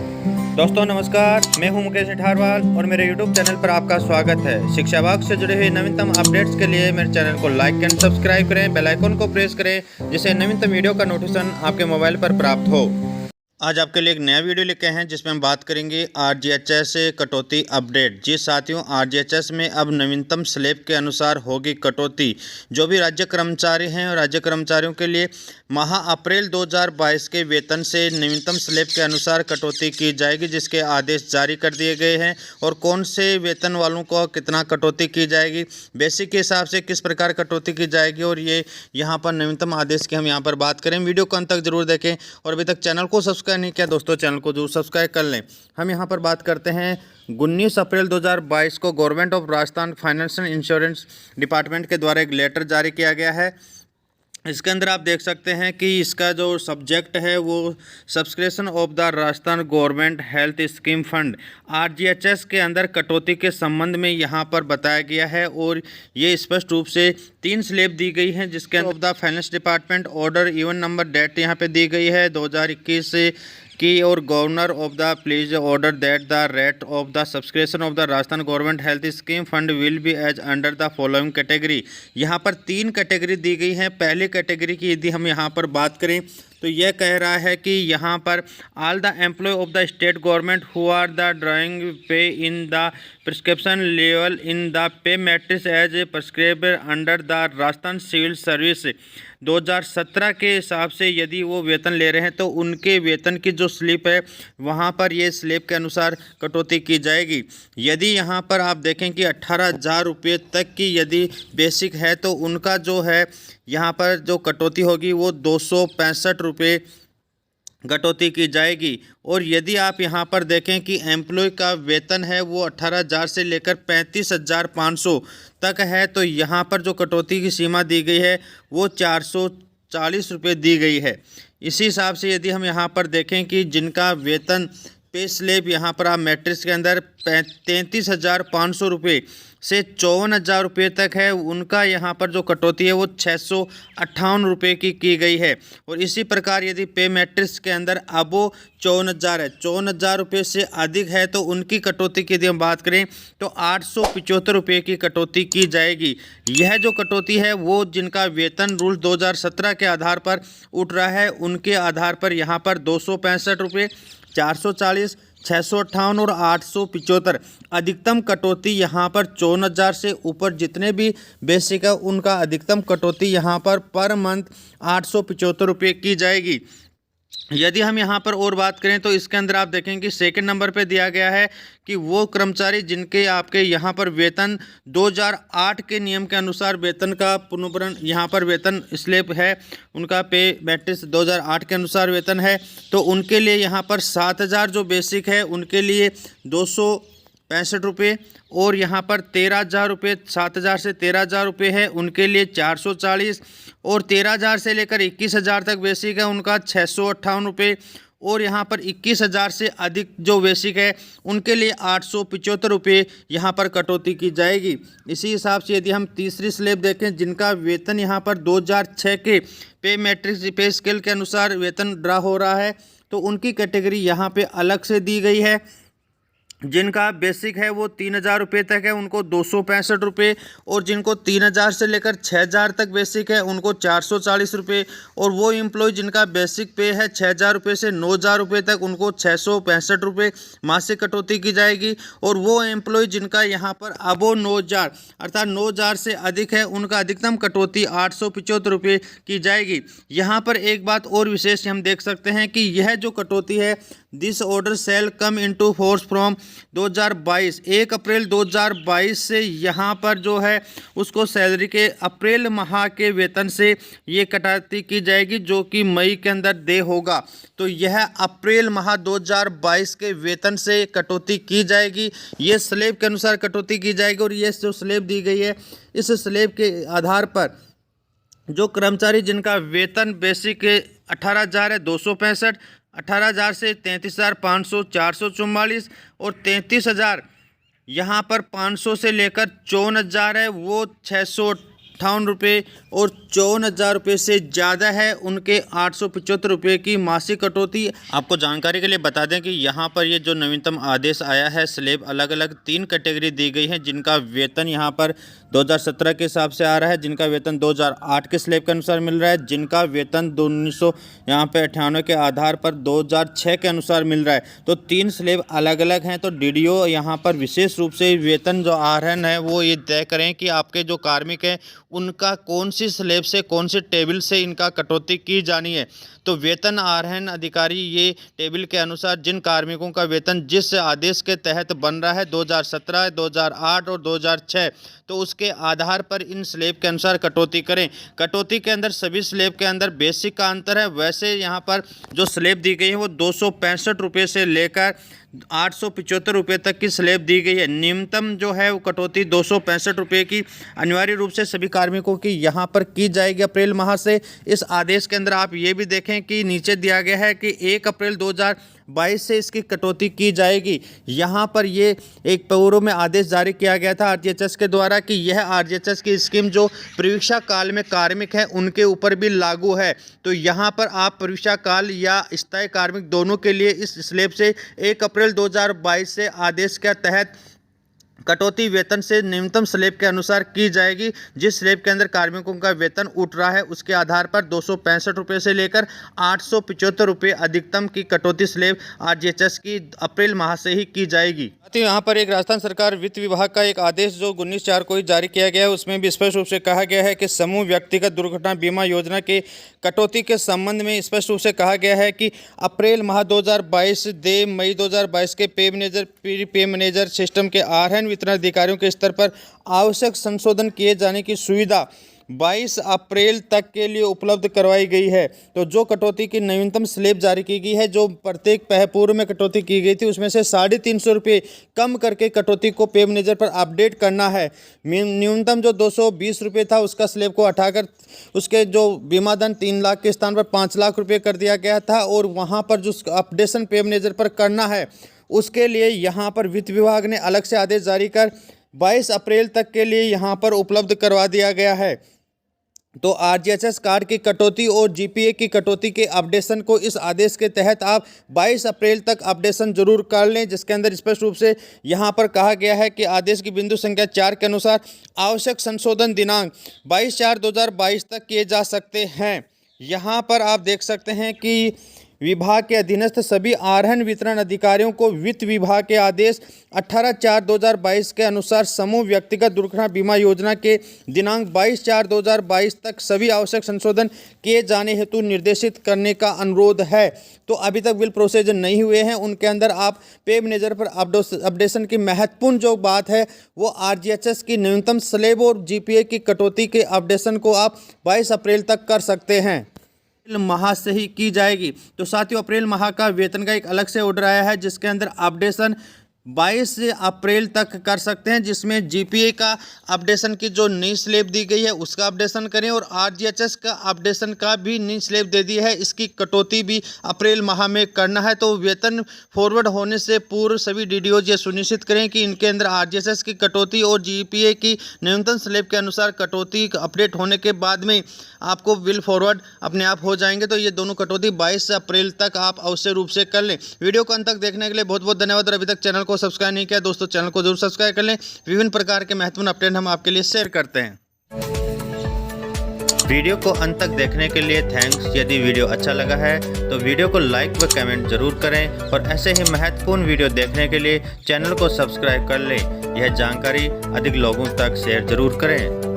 दोस्तों नमस्कार, मैं हूं मुकेश अठारवाल और मेरे YouTube चैनल पर आपका स्वागत है। शिक्षा विभाग से जुड़े हुए नवीनतम अपडेट्स के लिए मेरे चैनल को लाइक एंड सब्सक्राइब करें, बेल आइकन को प्रेस करें जिससे नवीनतम वीडियो का नोटिफिकेशन आपके मोबाइल पर प्राप्त हो। आज आपके लिए एक नया वीडियो लेके हैं जिसमें हम बात करेंगे आरजीएचएस कटौती अपडेट। जी साथियों, आरजीएचएस में अब नवीनतम स्लैब के अनुसार होगी कटौती। जो भी राज्य कर्मचारी हैं और राज्य कर्मचारियों के लिए माह अप्रैल 2022 के वेतन से नवीनतम स्लैब के अनुसार कटौती की जाएगी, जिसके आदेश जारी कर दिए गए हैं। और कौन से वेतन वालों को कितना कटौती की जाएगी, बेसिक के हिसाब से किस प्रकार कटौती की जाएगी, और ये यहाँ पर नवीनतम आदेश की हम यहाँ पर बात करें। वीडियो को अंत तक जरूर देखें और अभी तक चैनल को सब्सक्राइब नहीं किया दोस्तों, चैनल को जरूर सब्सक्राइब कर लें। हम यहाँ पर बात करते हैं 19 अप्रैल 2022 को government of Rajasthan financial insurance department के द्वारा एक लेटर जारी किया गया है। इसके अंदर आप देख सकते हैं कि इसका जो सब्जेक्ट है वो subscription of the Rajasthan government health scheme fund RGHS के अंदर कटौती के संबंध में यहाँ पर बताया गया है। और ये स्पष्ट रूप से 3 स्लैब दी गई हैं, जिसके of the finance department order even number date यहाँ पे दी गई है 2021 की। और governor of the please order that the rate of the subscription of the Rajasthan government health scheme fund will be as under the following category. यहाँ पर 3 category दी गई हैं। पहली कैटेगरी की यदि हम यहाँ पर बात करें तो यह कह रहा है कि यहाँ पर all the employ of the state government who are the drawing pay in the prescription level in the pay matrix as prescribed under the Rajasthan civil service 2017 के हिसाब से यदि वो वेतन ले रहे हैं तो उनके वेतन की जो स्लिप है वहाँ पर ये स्लिप के अनुसार कटौती की जाएगी। यदि यहाँ पर आप देखें कि 18,000 रुपये तक की यदि बेसिक है तो उनका जो है यहाँ पर जो कटौती होगी वो 265 रुपये कटौती की जाएगी। और यदि आप यहाँ पर देखें कि एम्प्लॉय का वेतन है वो 18,000 से लेकर 35,500 तक है तो यहाँ पर जो कटौती की सीमा दी गई है वो 440 रुपये दी गई है। इसी हिसाब से यदि हम यहाँ पर देखें कि जिनका वेतन पे स्लेब यहाँ पर आप मैट्रिक्स के अंदर 33,500 रुपये से 54,000 रुपये तक है, उनका यहाँ पर जो कटौती है वो 658 रुपये की गई है। और इसी प्रकार यदि पे मैट्रिक्स के अंदर अब वो 54,000 है, 54,000 रुपये से अधिक है तो उनकी कटौती की यदि हम बात करें तो 875 रुपये की कटौती की जाएगी। यह जो कटौती है वो जिनका वेतन रूल 2017 के आधार पर उठ रहा है उनके आधार पर यहाँ पर 265 रुपये, 440, 658 और 875 अधिकतम कटौती यहाँ पर 54,000 से ऊपर जितने भी बेसिक है उनका अधिकतम कटौती यहाँ पर मंथ 875 रुपये की जाएगी। यदि हम यहाँ पर और बात करें तो इसके अंदर आप देखेंगे कि सेकंड नंबर पे दिया गया है कि वो कर्मचारी जिनके आपके यहाँ पर वेतन 2008 के नियम के अनुसार वेतन का पुनर्भरण यहाँ पर वेतन स्लेब है, उनका पे मैट्रिक्स 2008 के अनुसार वेतन है तो उनके लिए यहाँ पर 7,000 जो बेसिक है उनके लिए 265 रुपये। और यहाँ पर 13,000 रुपये, 7,000 से 13,000 रुपये है उनके लिए 440। और 13,000 से लेकर 21,000 तक बेसिक है उनका 658 रुपये। और यहाँ पर 21,000 से अधिक जो बेसिक है उनके लिए 875 रुपये यहाँ पर कटौती की जाएगी। इसी हिसाब से यदि हम तीसरी स्लेब देखें जिनका वेतन यहाँ पर 2006 के पे मैट्रिक्स पे स्केल के अनुसार वेतन ड्रा हो रहा है तो उनकी कैटेगरी यहाँ पे अलग से दी गई है। जिनका बेसिक है वो 3,000 रुपये तक है उनको 265 रुपये। और जिनको 3,000 से लेकर 6,000 तक बेसिक है उनको 440 रुपये। और वो एम्प्लॉय जिनका बेसिक पे है 6,000 रुपये से 9,000 रुपये तक उनको 665 रुपये मासिक कटौती की जाएगी। और वो एम्प्लॉय जिनका यहाँ पर अबो 9,000 अर्थात 9,000 से अधिक है उनका अधिकतम कटौती 875 रुपये की जाएगी। यहाँ पर एक बात और विशेष हम देख सकते हैं कि यह जो कटौती है this order shall come into force from 2022 1 अप्रैल 2022 से यहाँ पर जो है उसको सैलरी के अप्रैल माह के वेतन से ये कटौती की जाएगी जो कि मई के अंदर दे होगा। तो यह अप्रैल माह 2022 के वेतन से कटौती की जाएगी। ये स्लेब के अनुसार कटौती की जाएगी। और ये जो स्लेब दी गई है इस स्लेब के आधार पर जो कर्मचारी जिनका वेतन बेसिक 18,000 है 265, 18,000 से 33,500 444 और 33,000 यहाँ पर 500 से लेकर 54,000 है वो 658 रुपये और 54,000 रुपये से ज़्यादा है उनके 875 रुपये की मासिक कटौती। आपको जानकारी के लिए बता दें कि यहाँ पर ये जो नवीनतम आदेश आया है, स्लैब अलग अलग 3 कैटेगरी दी गई है, जिनका वेतन यहाँ पर 2017 के हिसाब से आ रहा है, जिनका वेतन 2008 के स्लैब के अनुसार मिल रहा है, जिनका वेतन 1900 यहाँ पे 98 के आधार पर 2006 के अनुसार मिल रहा है। तो 3 स्लैब अलग अलग हैं। तो डीडीओ यहाँ पर विशेष रूप से वेतन जो आहरण है वो ये तय करें कि आपके जो कार्मिक हैं उनका कौन सी स्लैब से, कौन से टेबल से इनका कटौती की जानी है। तो वेतन आहरण अधिकारी ये टेबल के अनुसार जिन कार्मिकों का वेतन जिस आदेश के तहत बन रहा है 2017, 2008 और 2006, तो उसके आधार पर इन स्लैब के अनुसार कटौती करें। कटौती के अंदर सभी स्लैब के अंदर बेसिक का अंतर है। वैसे यहाँ पर जो स्लैब दी गई है वो 265 रुपये से लेकर 875 रुपये तक की स्लैब दी गई है। न्यूनतम जो है वो कटौती 265 रुपये की अनिवार्य रूप से सभी कार्मिकों की यहाँ पर की जाएगी अप्रैल माह से। इस आदेश के अंदर आप ये भी देखें कि नीचे दिया गया है कि 1 अप्रैल 2022 से इसकी कटौती की जाएगी। यहाँ पर ये एक पूर्व में आदेश जारी किया गया था आरजीएचएस के द्वारा कि यह आरजीएचएस की स्कीम जो परीक्षा काल में कार्मिक हैं उनके ऊपर भी लागू है। तो यहाँ पर आप परीक्षा काल या स्थायी कार्मिक दोनों के लिए इस स्लैब से 1 अप्रैल 2022 से आदेश के तहत कटौती वेतन से न्यूनतम स्लैब के अनुसार की जाएगी। जिस स्लैब के अंदर कार्मिकों का वेतन उठ रहा है उसके आधार पर 265 रुपये से लेकर 875 रुपये अधिकतम की कटौती स्लैब आरजीएचएस की अप्रैल माह से ही की जाएगी। यहाँ पर एक राजस्थान सरकार वित्त विभाग का एक आदेश जो 19/4 को ही जारी किया गया है, उसमें भी स्पष्ट रूप से कहा गया है कि समूह व्यक्तिगत दुर्घटना बीमा योजना के कटौती के संबंध में स्पष्ट रूप से कहा गया है कि अप्रैल माह 2022 से मई 2022 के पे मैनेजर सिस्टम के आहरण वितरण अधिकारियों के स्तर पर आवश्यक संशोधन किए जाने की सुविधा 22 अप्रैल तक के लिए उपलब्ध करवाई गई है। तो जो कटौती की न्यूनतम स्लैब जारी की गई है, जो प्रत्येक पूर्व में कटौती की गई थी उसमें से 350 रुपये कम करके कटौती को पे मैनेजर पर अपडेट करना है। न्यूनतम जो 220 रुपये था उसका स्लैब को हटाकर उसके जो बीमा धन 3 लाख के स्थान पर 5 लाख रुपये कर दिया गया था, और वहाँ पर जो अपडेशन पे मैनेजर पर करना है उसके लिए यहाँ पर वित्त विभाग ने अलग से आदेश जारी कर 22 अप्रैल तक के लिए यहाँ पर उपलब्ध करवा दिया गया है। तो आरजीएचएस कार्ड की कटौती और जीपीए की कटौती के अपडेशन को इस आदेश के तहत आप 22 अप्रैल तक अपडेशन जरूर कर लें, जिसके अंदर स्पष्ट रूप से यहाँ पर कहा गया है कि आदेश की बिंदु संख्या 4 के अनुसार आवश्यक संशोधन दिनांक 22/4/2022 तक किए जा सकते हैं। यहाँ पर आप देख सकते हैं कि विभाग के अधीनस्थ सभी आहरण वितरण अधिकारियों को वित्त विभाग के आदेश 18/4/2022 के अनुसार समूह व्यक्तिगत दुर्घटना बीमा योजना के दिनांक 22/4/2022 तक सभी आवश्यक संशोधन किए जाने हेतु निर्देशित करने का अनुरोध है। तो अभी तक बिल प्रोसेस नहीं हुए हैं उनके अंदर आप पे मैनेजर पर अपडेशन की महत्वपूर्ण जो बात है वो आरजीएचएस की न्यूनतम स्लैब और जीपीए की कटौती के अपडेशन को आप 22 अप्रैल तक कर सकते हैं। माह से ही की जाएगी। तो साथियों, अप्रैल माह का वेतन का एक अलग से ऑर्डर आया है जिसके अंदर अपडेशन 22 अप्रैल तक कर सकते हैं, जिसमें जीपीए का अपडेशन की जो नई स्लैब दी गई है उसका अपडेशन करें, और आरजीएचएस का अपडेशन का भी नई स्लैब दे दी है, इसकी कटौती भी अप्रैल माह में करना है। तो वेतन फॉरवर्ड होने से पूर्व सभी डीडीओ ये सुनिश्चित करें कि इनके अंदर आरजीएचएस की कटौती और जीपीए की न्यूनतम स्लैब के अनुसार कटौती अपडेट होने के बाद में आपको बिल फॉरवर्ड अपने आप हो जाएंगे। तो ये दोनों कटौती 22 अप्रैल तक आप अवश्य रूप से कर लें। वीडियो को अंत तक देखने के लिए बहुत बहुत धन्यवाद। और अभी तक चैनल को सब्सक्राइब नहीं किया दोस्तों, चैनल को जरूर सब्सक्राइब कर लें। विभिन्न प्रकार के महत्वपूर्ण अपडेट हम आपके लिए शेयर करते हैं। वीडियो को अंत तक देखने के लिए थैंक्स। यदि वीडियो अच्छा लगा है तो वीडियो को लाइक व कमेंट जरूर करें, और ऐसे ही महत्वपूर्ण वीडियो देखने के लिए चैनल को सब्सक्राइब कर लें। यह जानकारी अधिक लोगों तक शेयर जरूर करें।